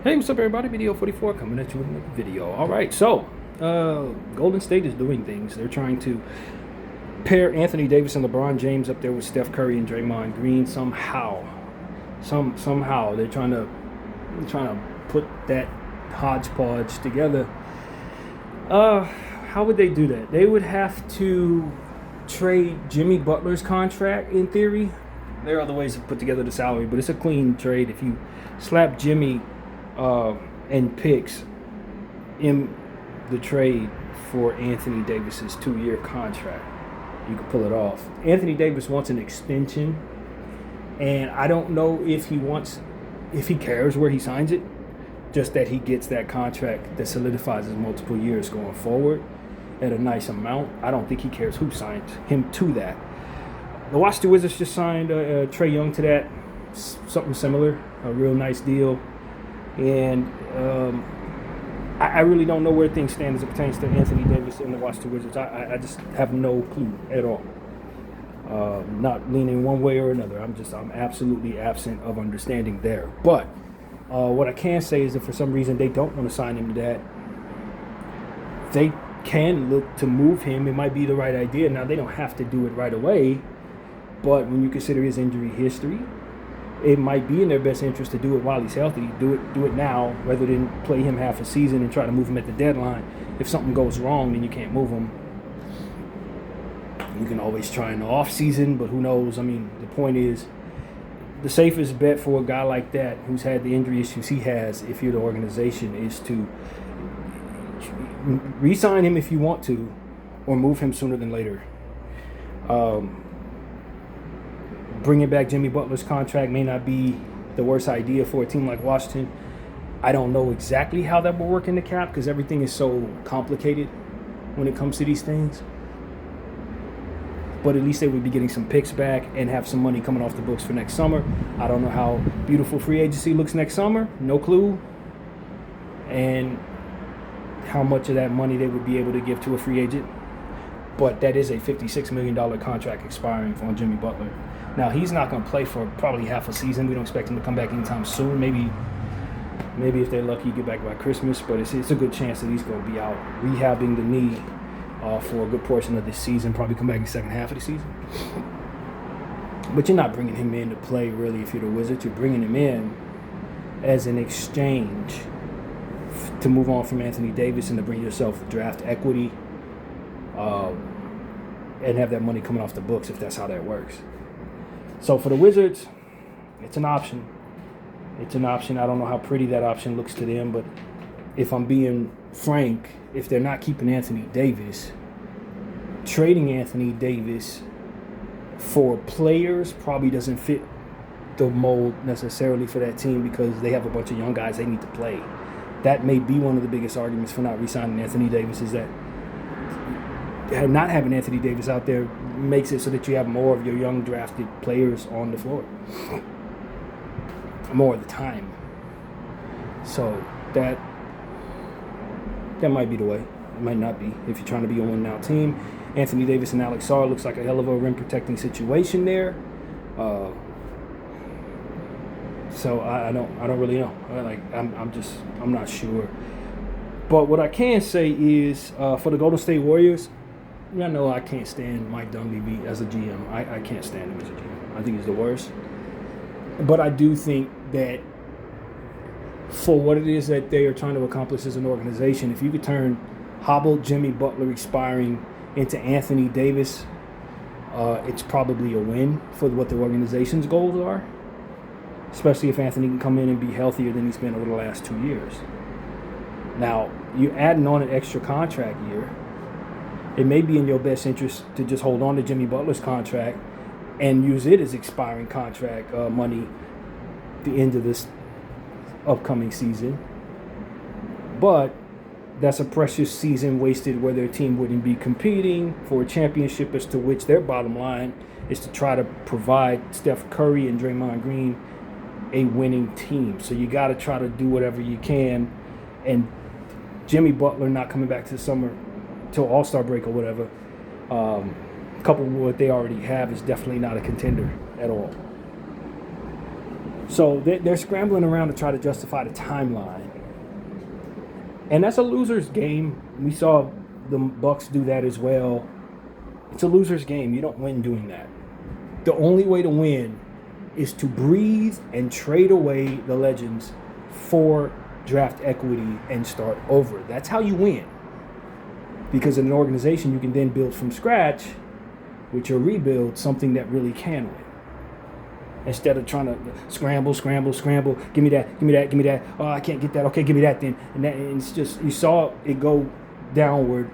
Hey, what's up, everybody? Video 44 coming at you with another video. All right, so Golden State is doing things. They're trying to pair Anthony Davis and LeBron James up there with Steph Curry and Draymond Green somehow. Somehow they're trying to put that hodgepodge together. How would they do that? They would have to trade Jimmy Butler's contract in theory. There are other ways to put together the salary, but it's a clean trade if you slap Jimmy and picks in the trade for Anthony Davis's 2-year contract. You can pull it off. Anthony Davis wants an extension, and I don't know if he cares where he signs it, just that he gets that contract that solidifies his multiple years going forward at a nice amount. I don't think he cares who signs him to that. The Washington Wizards just signed Trae Young to that, something similar, a real nice deal. And I really don't know where things stand as it pertains to Anthony Davis and the Washington Wizards. I just have no clue at all. Not leaning one way or another. I'm absolutely absent of understanding there. But what I can say is that for some reason they don't want to sign him to that. They can look to move him. It might be the right idea. Now, they don't have to do it right away. But when you consider his injury history, it might be in their best interest to do it while he's healthy. Do it now rather than play him half a season and try to move him at the deadline. If something goes wrong, then you can't move him. You can always try in the off season, but who knows? I mean, the point is, the safest bet for a guy like that who's had the injury issues he has, if you're the organization, is to re-sign him if you want to, or move him sooner than later. Bringing back Jimmy Butler's contract may not be the worst idea for a team like Washington. I don't know exactly how that will work in the cap because everything is so complicated when it comes to these things. But at least they would be getting some picks back and have some money coming off the books for next summer. I don't know how beautiful free agency looks next summer. No clue. And how much of that money they would be able to give to a free agent. But that is a $56 million contract expiring on Jimmy Butler. Now, he's not going to play for probably half a season. We don't expect him to come back anytime soon. Maybe if they're lucky, get back by Christmas. But it's a good chance that he's going to be out rehabbing the knee for a good portion of this season. Probably come back in the second half of the season. But you're not bringing him in to play, really, if you're the Wizards. You're bringing him in as an exchange to move on from Anthony Davis and to bring yourself draft equity and have that money coming off the books if that's how that works. So for the Wizards, it's an option. It's an option. I don't know how pretty that option looks to them, but if I'm being frank, if they're not keeping Anthony Davis, trading Anthony Davis for players probably doesn't fit the mold necessarily for that team because they have a bunch of young guys they need to play. That may be one of the biggest arguments for not re-signing Anthony Davis is that not having Anthony Davis out there makes it so that you have more of your young drafted players on the floor more of the time. So that might be the way. It might not be if you're trying to be a win-now team. Anthony Davis and Alex Sarr looks like a hell of a rim protecting situation there. So I don't really know. I'm not sure. But what I can say is for the Golden State Warriors, I know I can't stand Mike Dunleavy as a GM. I can't stand him as a GM. I think he's the worst. But I do think that for what it is that they are trying to accomplish as an organization, if you could turn hobbled Jimmy Butler expiring into Anthony Davis, it's probably a win for what the organization's goals are. Especially if Anthony can come in and be healthier than he's been over the last 2 years. Now, you're adding on an extra contract year. It may be in your best interest to just hold on to Jimmy Butler's contract and use it as expiring contract money at the end of this upcoming season. But that's a precious season wasted where their team wouldn't be competing for a championship, as to which their bottom line is to try to provide Steph Curry and Draymond Green a winning team. So you got to try to do whatever you can. And Jimmy Butler not coming back to the summer till All-Star break or whatever, coupled with what they already have, is definitely not a contender at all. So they're scrambling around to try to justify the timeline. And that's a loser's game. We saw the Bucks do that as well. It's a loser's game. You don't win doing that. The only way to win is to breathe and trade away the legends for draft equity and start over. That's how you win. Because in an organization, you can then build from scratch with your rebuild something that really can win. Instead of trying to scramble. Give me that. Oh, I can't get that. Okay, give me that then. And it's just, you saw it go downward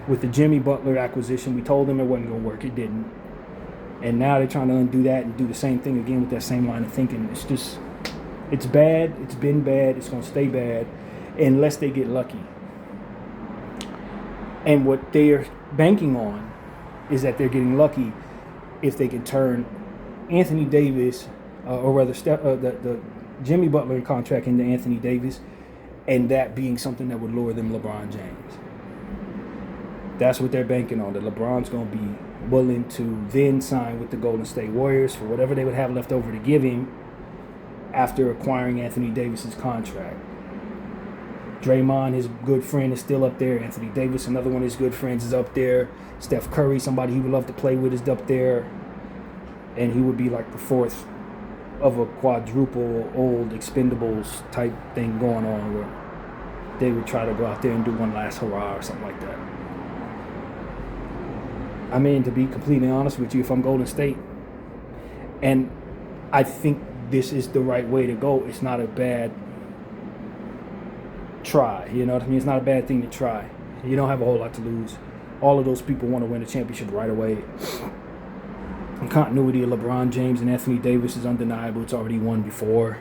with the Jimmy Butler acquisition. We told them it wasn't going to work. It didn't. And now they're trying to undo that and do the same thing again with that same line of thinking. It's just, it's bad. It's been bad. It's going to stay bad unless they get lucky. And what they are banking on is that they're getting lucky if they can turn Anthony Davis, or rather the Jimmy Butler contract into Anthony Davis, and that being something that would lure them LeBron James. That's what they're banking on, that LeBron's going to be willing to then sign with the Golden State Warriors for whatever they would have left over to give him after acquiring Anthony Davis's contract. Draymond, his good friend, is still up there. Anthony Davis, another one of his good friends, is up there. Steph Curry, somebody he would love to play with, is up there. And he would be like the fourth of a quadruple old Expendables type thing going on where they would try to go out there and do one last hurrah or something like that. I mean, to be completely honest with you, if I'm Golden State, and I think this is the right way to go, it's not a bad try. You know what I mean? It's not a bad thing to try. You don't have a whole lot to lose. All of those people want to win a championship right away. The continuity of LeBron James and Anthony Davis is undeniable. It's already won before.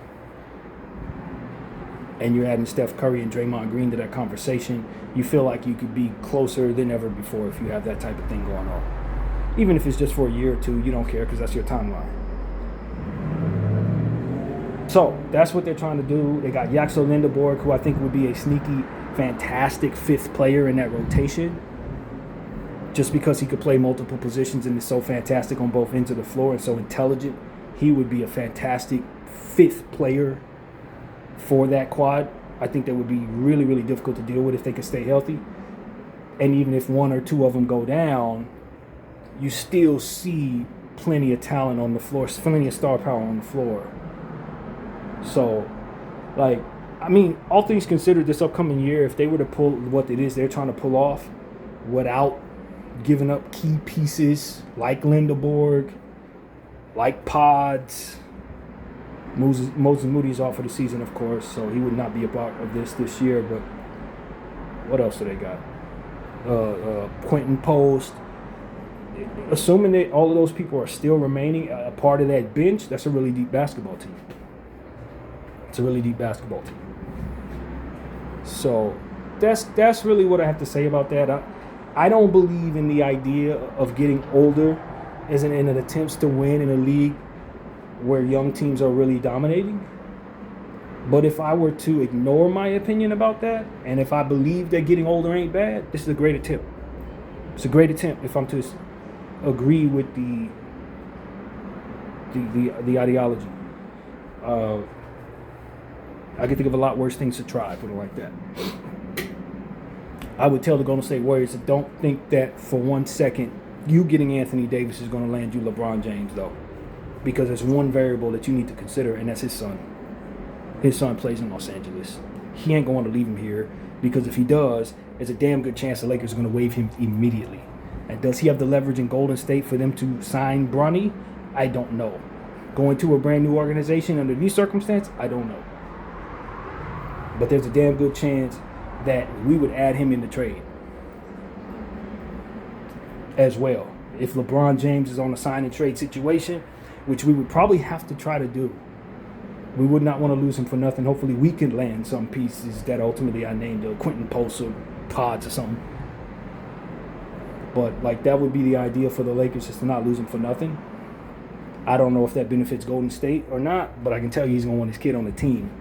And you're adding Steph Curry and Draymond Green to that conversation. You feel like you could be closer than ever before if you have that type of thing going on. Even if it's just for a year or two, you don't care because that's your timeline. So that's what they're trying to do. They got Yaxel Lindeborg, who I think would be a sneaky, fantastic fifth player in that rotation. Just because he could play multiple positions and is so fantastic on both ends of the floor and so intelligent, he would be a fantastic fifth player for that quad. I think that would be really, really difficult to deal with if they could stay healthy. And even if one or two of them go down, you still see plenty of talent on the floor, plenty of star power on the floor. So, like, I mean, all things considered, this upcoming year, if they were to pull what it is they're trying to pull off without giving up key pieces like Lindeborg, like Pods. Moses Moody's off for the season, of course, so he would not be a part of this year. But what else do they got? Quentin Post. Assuming that all of those people are still remaining a part of that bench, that's a really deep basketball team. It's a really deep basketball team. So that's really what I have to say about that. I don't believe in the idea of getting older as in an attempt to win in a league where young teams are really dominating. But if I were to ignore my opinion about that, and if I believe that getting older ain't bad, this is a great attempt. It's a great attempt if I'm to agree with the ideology. I can think of a lot worse things to try, put it like that. I would tell the Golden State Warriors that don't think that for 1 second you getting Anthony Davis is going to land you LeBron James, though. Because there's one variable that you need to consider, and that's his son. His son plays in Los Angeles. He ain't going to leave him here, because if he does, there's a damn good chance the Lakers are going to waive him immediately. And does he have the leverage in Golden State for them to sign Bronny? I don't know. Going to a brand new organization under these circumstances? I don't know. But there's a damn good chance that we would add him in the trade as well. If LeBron James is on a sign and trade situation, which we would probably have to try to do. We would not want to lose him for nothing. Hopefully we can land some pieces that ultimately I named Quentin Post or Pods or something. But like that would be the idea for the Lakers, is to not lose him for nothing. I don't know if that benefits Golden State or not, but I can tell you he's going to want his kid on the team.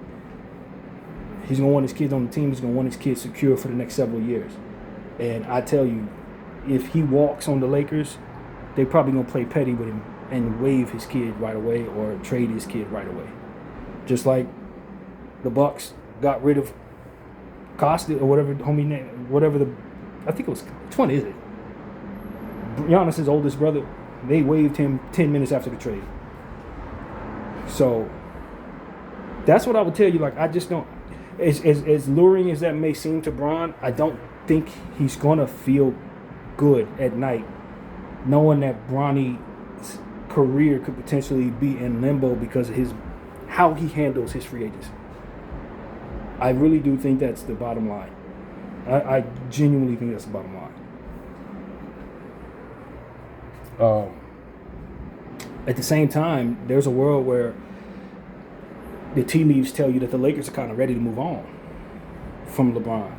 He's going to want his kids on the team. He's going to want his kids secure for the next several years. And I tell you, if he walks on the Lakers, they're probably going to play petty with him and waive his kid right away or trade his kid right away. Just like the Bucks got rid of Costa or whatever homie name, I think it was, which one is it? Giannis's oldest brother. They waived him 10 minutes after the trade. So that's what I would tell you. Like, I just don't, as luring as that may seem to Bron, I don't think he's gonna feel good at night knowing that Bronny's career could potentially be in limbo because of how he handles his free agents. I really do think that's the bottom line. I genuinely think that's the bottom line. At the same time, there's a world where the tea leaves tell you that the Lakers are kind of ready to move on from LeBron.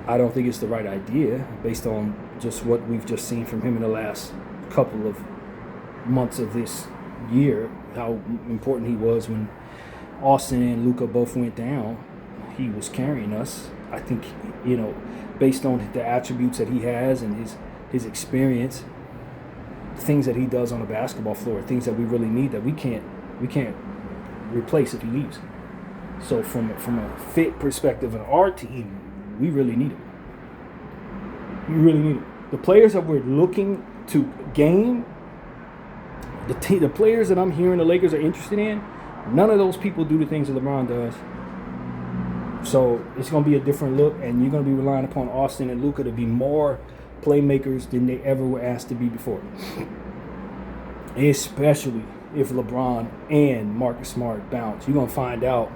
I don't think it's the right idea based on just what we've just seen from him in the last couple of months of this year, how important he was when Austin and Luka both went down. He was carrying us. I think, based on the attributes that he has and his experience, things that he does on the basketball floor, things that we really need that we can't replace if he leaves. So from a fit perspective in our team, we really need him. We really need him. The players that we're looking to gain, the players that I'm hearing the Lakers are interested in, none of those people do the things that LeBron does. So it's going to be a different look, and you're going to be relying upon Austin and Luka to be more playmakers than they ever were asked to be before. Especially if LeBron and Marcus Smart bounce. You're going to find out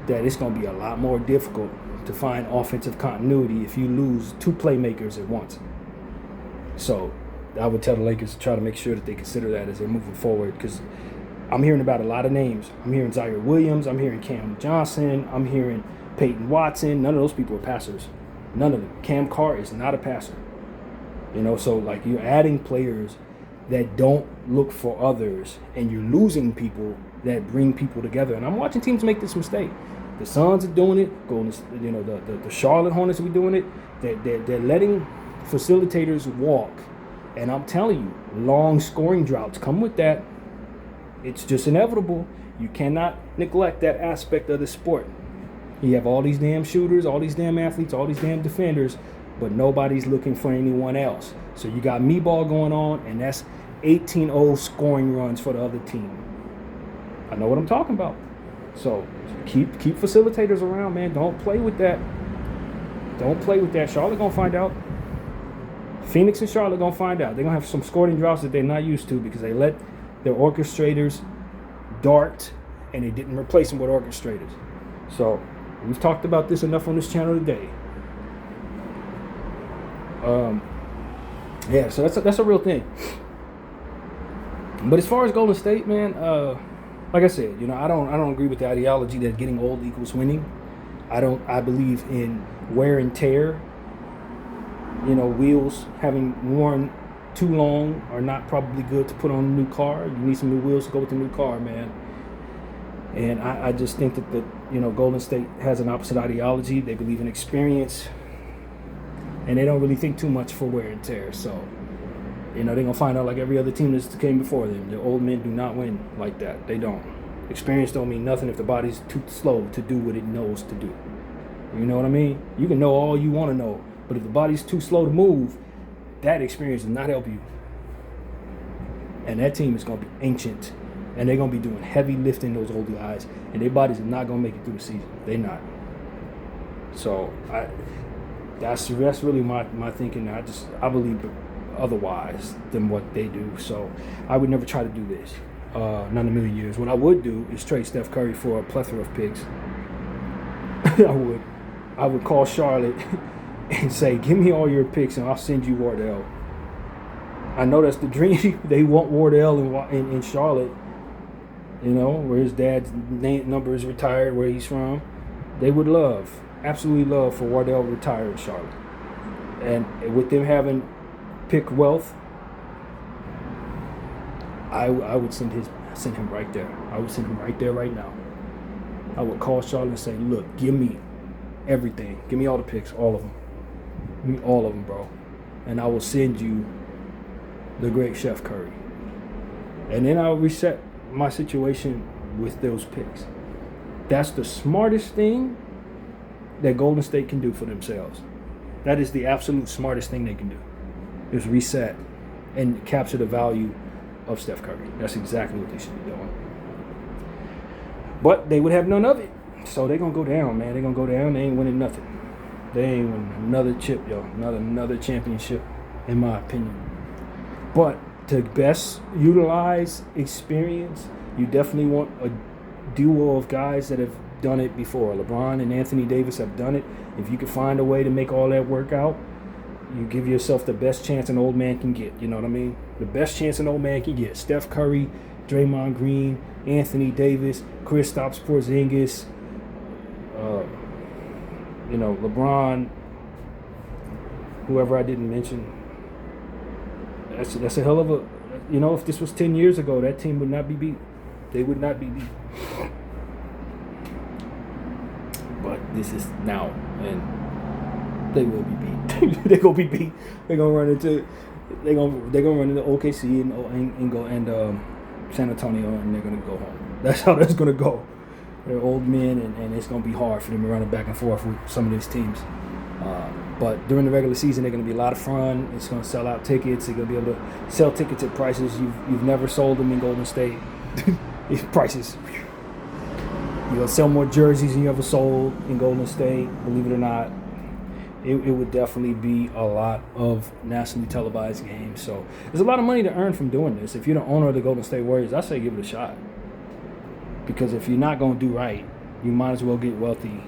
that it's going to be a lot more difficult to find offensive continuity if you lose two playmakers at once. So I would tell the Lakers to try to make sure that they consider that as they're moving forward, because I'm hearing about a lot of names. I'm hearing Zaire Williams. I'm hearing Cam Johnson. I'm hearing Peyton Watson. None of those people are passers. None of them. Cam Carr is not a passer. So like you're adding players that don't look for others, and you're losing people that bring people together. And I'm watching teams make this mistake. The Suns are doing it. The Charlotte Hornets are doing it. They're letting facilitators walk. And I'm telling you, long scoring droughts come with that. It's just inevitable. You cannot neglect that aspect of the sport. You have all these damn shooters, all these damn athletes, all these damn defenders, but nobody's looking for anyone else. So you got me ball going on, and that's 18-0 scoring runs for the other team. I know what I'm talking about. So keep facilitators around, man. Don't play with that. Don't play with that. Charlotte gonna find out. Phoenix and Charlotte gonna find out. They're gonna have some scoring droughts that they're not used to because they let their orchestrators dart and they didn't replace them with orchestrators. So we've talked about this enough on this channel today. So that's a real thing. But as far as Golden State, man, like I said, I don't agree with the ideology that getting old equals winning. I believe in wear and tear. Wheels having worn too long are not probably good to put on a new car. You need some new wheels to go with the new car, man. And I just think that Golden State has an opposite ideology. They believe in experience, and they don't really think too much for wear and tear. So, they're going to find out like every other team that came before them. The old men do not win like that. They don't. Experience don't mean nothing if the body's too slow to do what it knows to do. You know what I mean? You can know all you want to know, but if the body's too slow to move, that experience does not help you. And that team is going to be ancient, and they're going to be doing heavy lifting, those old guys, and their bodies are not going to make it through the season. They're not. So that's really my thinking. I believe otherwise than what they do. So I would never try to do this. Not in a million years. What I would do is trade Steph Curry for a plethora of picks. I would call Charlotte and say, give me all your picks and I'll send you Wardell. I know that's the dream. They want Wardell in Charlotte, where his dad's number is retired, where he's from. They would absolutely love for Wardell to retire in Charlotte. And with them having pick wealth, I would send him right there. I would send him right there right now. I would call Charlotte and say, look, give me everything. Give me all the picks, all of them. Give me all of them, bro. And I will send you the great Chef Curry. And then I'll reset my situation with those picks. That's the smartest thing that Golden State can do for themselves. That is the absolute smartest thing they can do, is reset and capture the value of Steph Curry. That's exactly what they should be doing. But they would have none of it. So they're going to go down, man. They're going to go down. They ain't winning nothing. They ain't winning another chip, yo. Not another championship, in my opinion. But to best utilize experience, you definitely want a duo of guys that have done it before. LeBron and Anthony Davis have done it. If you can find a way to make all that work out, you give yourself the best chance an old man can get. You know what I mean? The best chance an old man can get. Steph Curry, Draymond Green, Anthony Davis, Kristaps Porzingis, LeBron, whoever I didn't mention. That's a hell of a, if this was 10 years ago, that team would not be beat. They would not be beat. But this is now, and they will be beat. They're gonna be beat. They're gonna run into OKC and San Antonio, and they're gonna go home. That's how that's gonna go. They're old men, and it's gonna be hard for them to run back and forth with some of these teams. But during the regular season, they're going to be a lot of fun. It's going to sell out tickets. They're going to be able to sell tickets at prices you've never sold them in Golden State. Prices. You're going to sell more jerseys than you ever sold in Golden State, believe it or not. It would definitely be a lot of nationally televised games. So there's a lot of money to earn from doing this. If you're the owner of the Golden State Warriors, I say give it a shot. Because if you're not going to do right, you might as well get wealthy.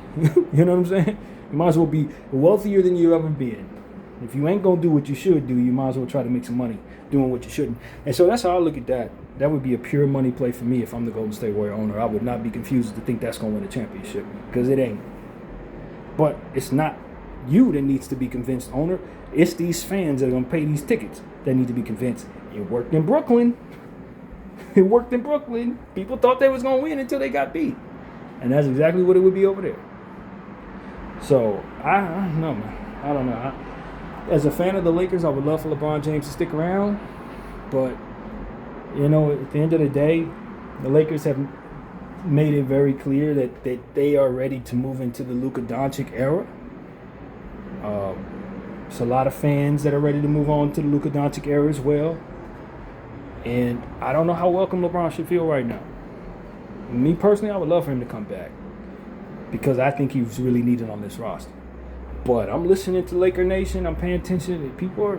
You know what I'm saying? You might as well be wealthier than you've ever been. If you ain't going to do what you should do, you might as well try to make some money doing what you shouldn't. And so that's how I look at that. That would be a pure money play for me if I'm the Golden State Warrior owner. I would not be confused to think that's going to win a championship, because it ain't. But it's not you that needs to be convinced, owner. It's these fans that are going to pay these tickets that need to be convinced. It worked in Brooklyn. It worked in Brooklyn. People thought they was going to win until they got beat. And that's exactly what it would be over there. So, I don't know, man. I don't know. As a fan of the Lakers, I would love for LeBron James to stick around. But, at the end of the day, the Lakers have made it very clear that they are ready to move into the Luka Doncic era. There's a lot of fans that are ready to move on to the Luka Doncic era as well. And I don't know how welcome LeBron should feel right now. Me personally, I would love for him to come back, because I think he's really needed on this roster. But I'm listening to Laker Nation. I'm paying attention.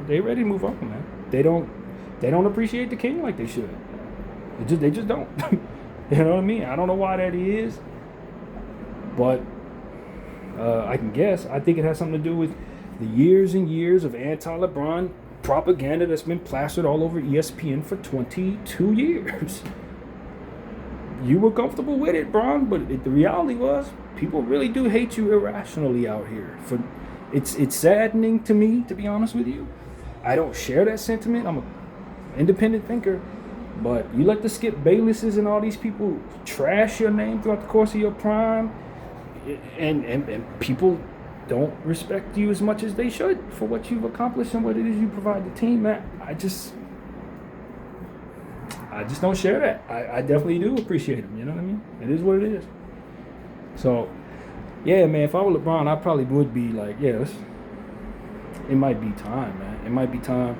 They ready to move on, man. They don't appreciate the king like they should. They just don't. You know what I mean? I don't know why that is, but I can guess. I think it has something to do with the years and years of anti-LeBron propaganda that's been plastered all over ESPN for 22 years. You were comfortable with it, Bron, but the reality was people really do hate you irrationally out here. It's saddening to me, to be honest with you. I don't share that sentiment. I'm an independent thinker. But you let the Skip Baylesses and all these people trash your name throughout the course of your prime, and people don't respect you as much as they should for what you've accomplished and what it is you provide the team, man. I just don't share that. I definitely do appreciate him. You know what I mean? It is what it is. So, yeah, man, if I were LeBron, I probably would be like, yeah, it might be time, man. It might be time.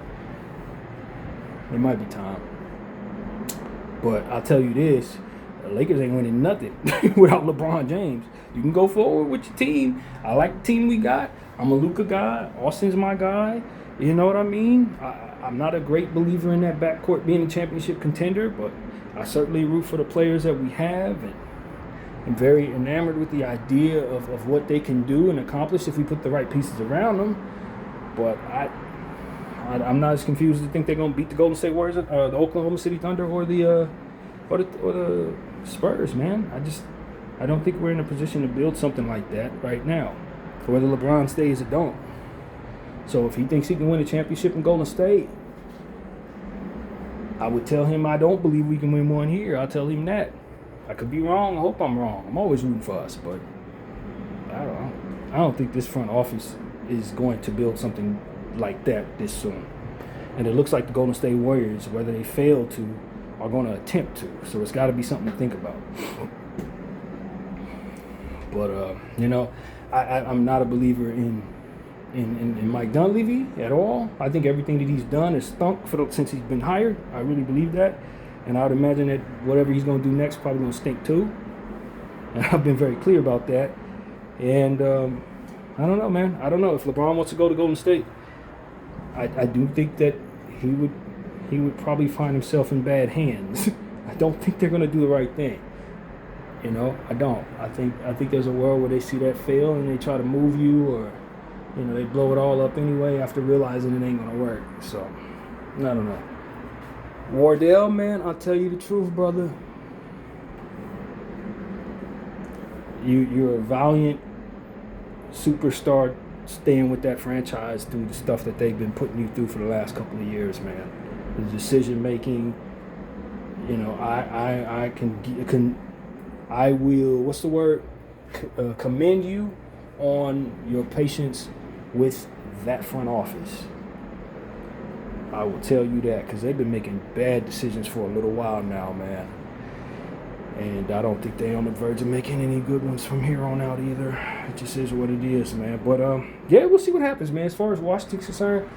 But I'll tell you this, the Lakers ain't winning nothing without LeBron James. You can go forward with your team. I like the team we got. I'm a Luka guy. Austin's my guy. You know what I mean? I'm not a great believer in that backcourt being a championship contender, but I certainly root for the players that we have, and I'm very enamored with the idea of what they can do and accomplish if we put the right pieces around them. But I'm not as confused to think they're going to beat the Golden State Warriors, the Oklahoma City Thunder, or the Spurs, man. I don't think we're in a position to build something like that right now, for whether LeBron stays or don't. So if he thinks he can win a championship in Golden State, I would tell him I don't believe we can win one here. I'll tell him that. I could be wrong. I hope I'm wrong. I'm always rooting for us, but I don't think this front office is going to build something like that this soon. And it looks like the Golden State Warriors, whether they fail to, are going to attempt to. So it's got to be something to think about. But, I'm not a believer in Mike Dunleavy at all. I think everything that he's done is stunk since he's been hired. I really believe that. And I would imagine that whatever he's going to do next probably going to stink too. And I've been very clear about that. And I don't know, man. I don't know if LeBron wants to go to Golden State. I do think that he would probably find himself in bad hands. I don't think they're going to do the right thing. I don't. I think there's a world where they see that fail and they try to move you, or they blow it all up anyway after realizing it ain't going to work. So I don't know. Wardell, man, I'll tell you the truth, brother. You're a valiant superstar staying with that franchise through the stuff that they've been putting you through for the last couple of years, man. The decision making, I will commend you on your patience with that front office. I will tell you that, because they've been making bad decisions for a little while now, man. And I don't think they're on the verge of making any good ones from here on out either. It just is what it is, man. But, we'll see what happens, man. As far as Washington's concerned,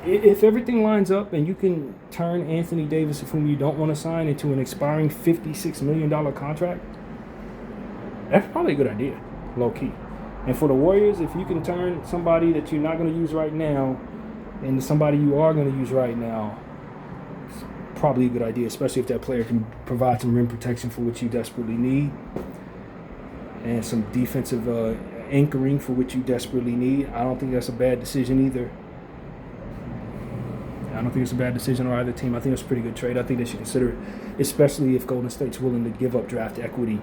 if everything lines up and you can turn Anthony Davis, whom you don't want to sign, into an expiring $56 million contract, that's probably a good idea, low-key. And for the Warriors, if you can turn somebody that you're not going to use right now into somebody you are going to use right now, probably a good idea, especially if that player can provide some rim protection for which you desperately need, and some defensive anchoring for which you desperately need. I don't think that's a bad decision either. I don't think it's a bad decision on either team. I think it's a pretty good trade. I think they should consider it, especially if Golden State's willing to give up draft equity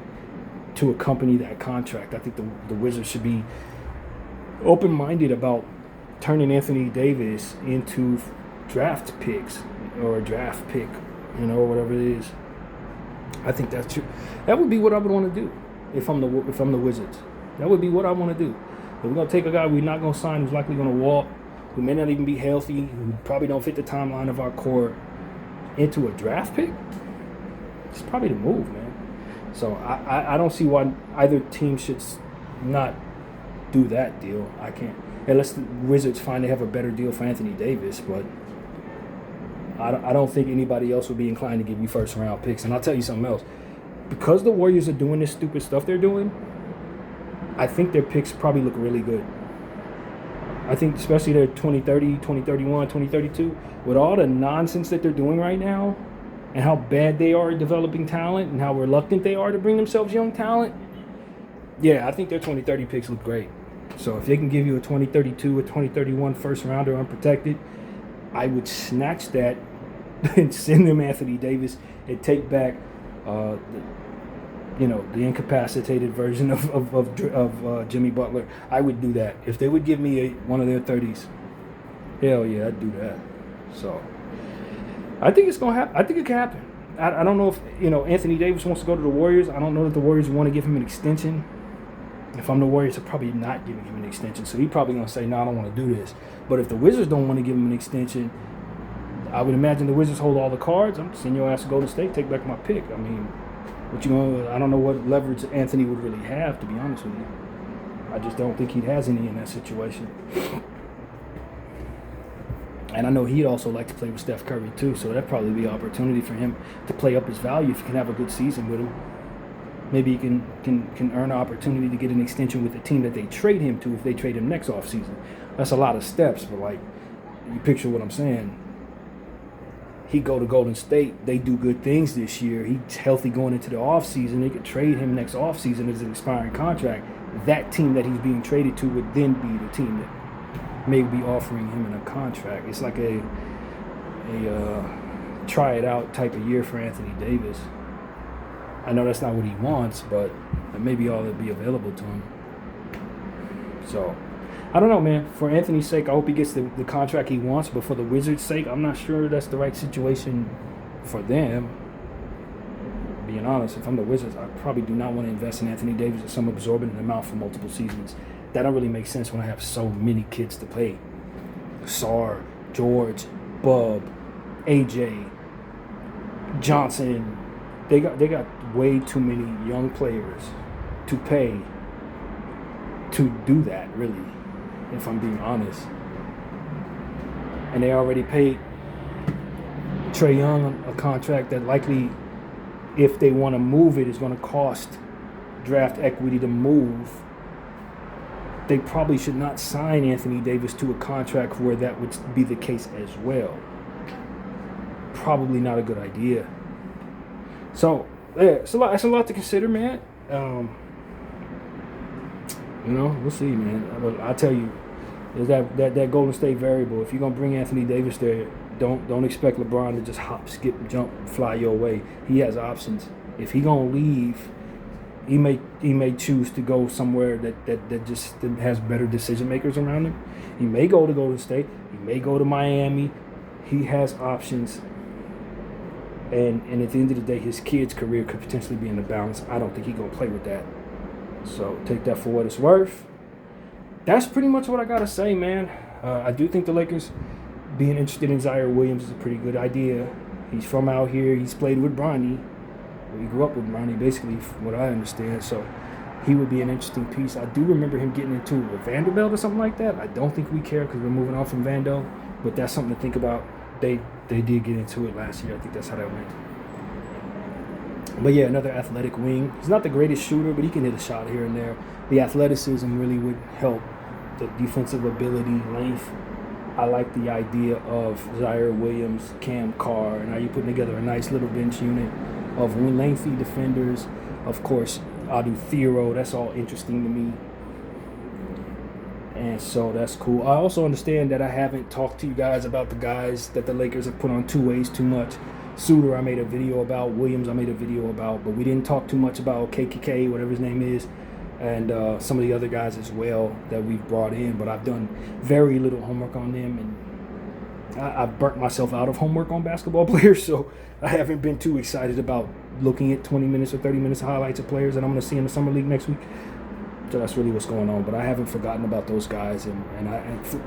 to accompany that contract. I think the Wizards should be open-minded about turning Anthony Davis into draft picks, or a draft pick, or whatever it is. I think that's true. That would be what I would want to do if I'm the Wizards. That would be what I want to do. If we're gonna take a guy we're not gonna sign, who's likely gonna walk, who may not even be healthy, who probably don't fit the timeline of our core, into a draft pick, it's probably the move, man. So I don't see why either team should not do that deal. I can't, unless the Wizards find they have a better deal for Anthony Davis, but I don't think anybody else would be inclined to give you first-round picks. And I'll tell you something else. Because the Warriors are doing this stupid stuff they're doing, I think their picks probably look really good. I think especially their 2030, 2031, 2032, with all the nonsense that they're doing right now and how bad they are at developing talent and how reluctant they are to bring themselves young talent, yeah, I think their 2030 picks look great. So if they can give you a 2032, a 2031 first-rounder unprotected, I would snatch that and send them Anthony Davis and take back the incapacitated version of Jimmy Butler. I would do that. If they would give me one of their 30s, hell yeah, I'd do that. So I think it's going to happen. I think it can happen. I don't know if, Anthony Davis wants to go to the Warriors. I don't know that the Warriors want to give him an extension. If I'm the Warriors, I'm probably not giving him an extension. So he's probably going to say, no, I don't want to do this. But if the Wizards don't want to give him an extension, I would imagine the Wizards hold all the cards. I'm sending your ass to Golden State, take back my pick. I mean, I don't know what leverage Anthony would really have, to be honest with you. I just don't think he has any in that situation. And I know he'd also like to play with Steph Curry too, so that'd probably be an opportunity for him to play up his value if he can have a good season with him. Maybe he can earn an opportunity to get an extension with the team that they trade him to if they trade him next offseason. That's a lot of steps, but you picture what I'm saying. He go to Golden State, they do good things this year. He's healthy going into the offseason. They could trade him next offseason as an expiring contract. That team that he's being traded to would then be the team that may be offering him in a contract. It's like a try it out type of year for Anthony Davis. I know that's not what he wants, but that may be all that'd be available to him. So, I don't know, man. For Anthony's sake, I hope he gets the contract he wants, but for the Wizards' sake, I'm not sure that's the right situation for them. Being honest, if I'm the Wizards, I probably do not want to invest in Anthony Davis at some absorbent amount for multiple seasons. That don't really make sense when I have so many kids to play. Sarr, George, Bub, AJ, Johnson. They got way too many young players to pay to do that, really, if I'm being honest. And they already paid Trae Young a contract that likely, if they want to move it, is going to cost draft equity to move. They probably should not sign Anthony Davis to a contract where that would be the case as well. Probably not a good idea. So, yeah, it's a lot to consider, man. We'll see, man. I'll tell you, is that Golden State variable. If you're gonna bring Anthony Davis there, don't expect LeBron to just hop, skip, jump, fly your way. He has options. If he gonna leave, he may choose to go somewhere that just has better decision makers around him. He may go to Golden State. He may go to Miami. He has options. And at the end of the day, his kid's career could potentially be in the balance. I don't think he's gonna play with that. So take that for what it's worth. That's pretty much what I gotta say, man. I do think the Lakers being interested in Ziaire Williams is a pretty good idea. He's from out here. He's played with Bronny. He grew up with Bronny, basically, from what I understand. So he would be an interesting piece. I do remember him getting into it with Vanderbilt or something like that. I don't think we care because we're moving on from Vando, but that's something to think about. They did get into it last year. I think that's how that went. But yeah, another athletic wing. He's not the greatest shooter, but he can hit a shot here and there. The athleticism really would help. The defensive ability, length. I like the idea of Ziaire Williams, Cam Carr, and how you're putting together a nice little bench unit of lengthy defenders. Of course, Adu Thero. That's all interesting to me. And so that's cool. I also understand that I haven't talked to you guys about the guys that the Lakers have put on two ways too much. Suter, I made a video about. Williams, I made a video about. But we didn't talk too much about KKK, whatever his name is, and some of the other guys as well that we've brought in. But I've done very little homework on them, and I've burnt myself out of homework on basketball players, so I haven't been too excited about looking at 20 minutes or 30 minutes of highlights of players that I'm going to see in the Summer League next week. So that's really what's going on. But I haven't forgotten about those guys. And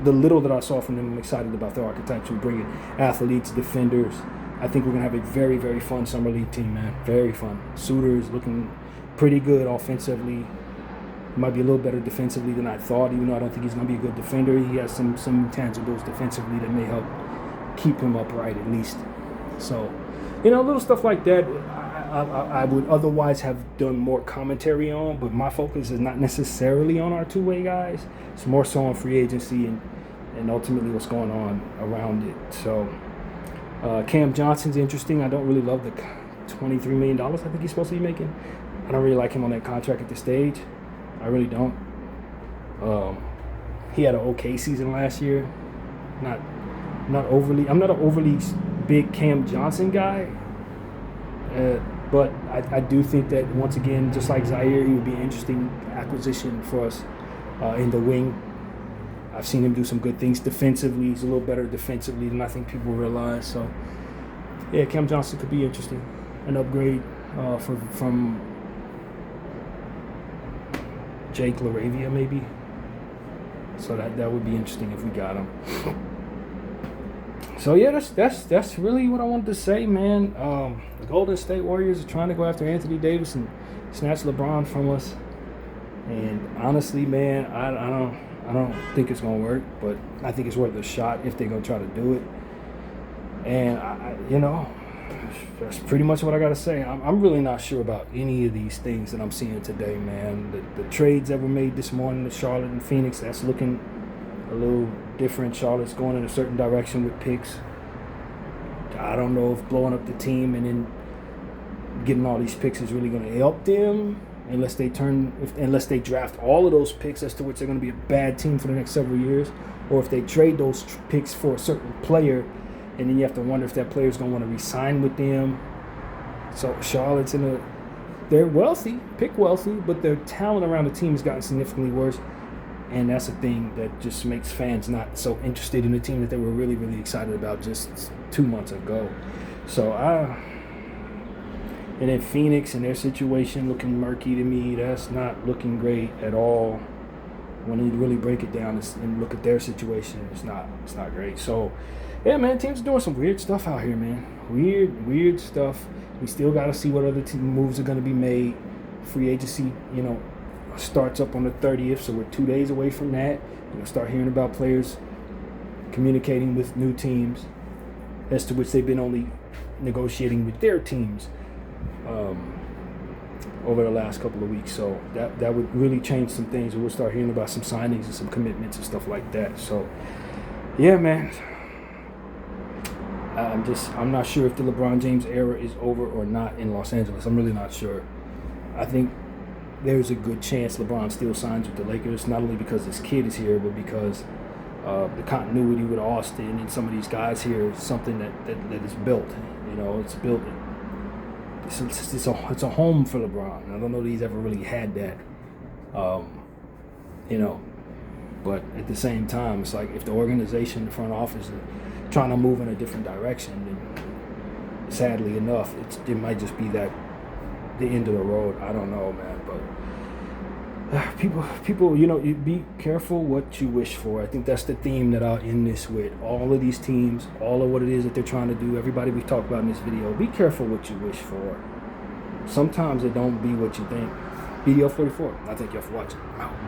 the little that I saw from them, I'm excited about their archetypes. We're bringing athletes, defenders. I think we're going to have a very, very fun Summer League team, man. Very fun. Suter is looking pretty good offensively. He might be a little better defensively than I thought, even though I don't think he's going to be a good defender. He has some intangibles defensively that may help keep him upright at least. So, little stuff like that I would otherwise have done more commentary on, but my focus is not necessarily on our two-way guys. It's more so on free agency and ultimately what's going on around it. So Cam Johnson's interesting. I don't really love the $23 million I think he's supposed to be making. I don't really like him on that contract at this stage. I really don't. He had an okay season last year. Not overly. I'm not an overly big Cam Johnson guy. But I do think that, once again, just like Ziaire, he would be an interesting acquisition for us in the wing. I've seen him do some good things defensively. He's a little better defensively than I think people realize. So, yeah, Cam Johnson could be interesting. An upgrade from Jake LaRavia, maybe. So that would be interesting if we got him. So yeah, that's really what I wanted to say, man. The Golden State Warriors are trying to go after Anthony Davis and snatch LeBron from us. And honestly, man, I don't think it's gonna work, but I think it's worth a shot if they're gonna try to do it. And that's pretty much what I gotta say. I'm really not sure about any of these things that I'm seeing today, man. The trades that were made this morning to Charlotte and Phoenix, that's looking a little different. Charlotte's going in a certain direction with picks. I don't know if blowing up the team and then getting all these picks is really going to help them unless they draft all of those picks, as to which they're going to be a bad team for the next several years, or if they trade those picks for a certain player, and then you have to wonder if that player's going to want to re-sign with them. So Charlotte's they're wealthy, pick wealthy, but their talent around the team has gotten significantly worse. And that's a thing that just makes fans not so interested in the team that they were really, really excited about just 2 months ago. So and then Phoenix and their situation looking murky to me. That's not looking great at all. When you really break it down and look at their situation, it's not great. So Yeah, man, teams are doing some weird stuff out here, man. Weird stuff. We still got to see what other team moves are going to be made. Free agency, starts up on the 30th, so we're 2 days away from that. Start hearing about players communicating with new teams, as to which they've been only negotiating with their teams over the last couple of weeks. So that would really change some things. We'll start hearing about some signings and some commitments and stuff like that. So, yeah, man. I'm not sure if the LeBron James era is over or not in Los Angeles. I'm really not sure. I think there's a good chance LeBron still signs with the Lakers, not only because his kid is here, but because the continuity with Austin and some of these guys here is something that is built. It's built. It's a home for LeBron. I don't know that he's ever really had that. But at the same time, it's like if the organization, the front office, is trying to move in a different direction, then sadly enough, it might just be that the end of the road. I don't know, man, but people, you be careful what you wish for. I think that's the theme that I'll end this with. All of these teams, all of what it is that they're trying to do, everybody we talked about in this video, be careful what you wish for. Sometimes it don't be what you think. BDO 44. I thank y'all for watching. I'm out.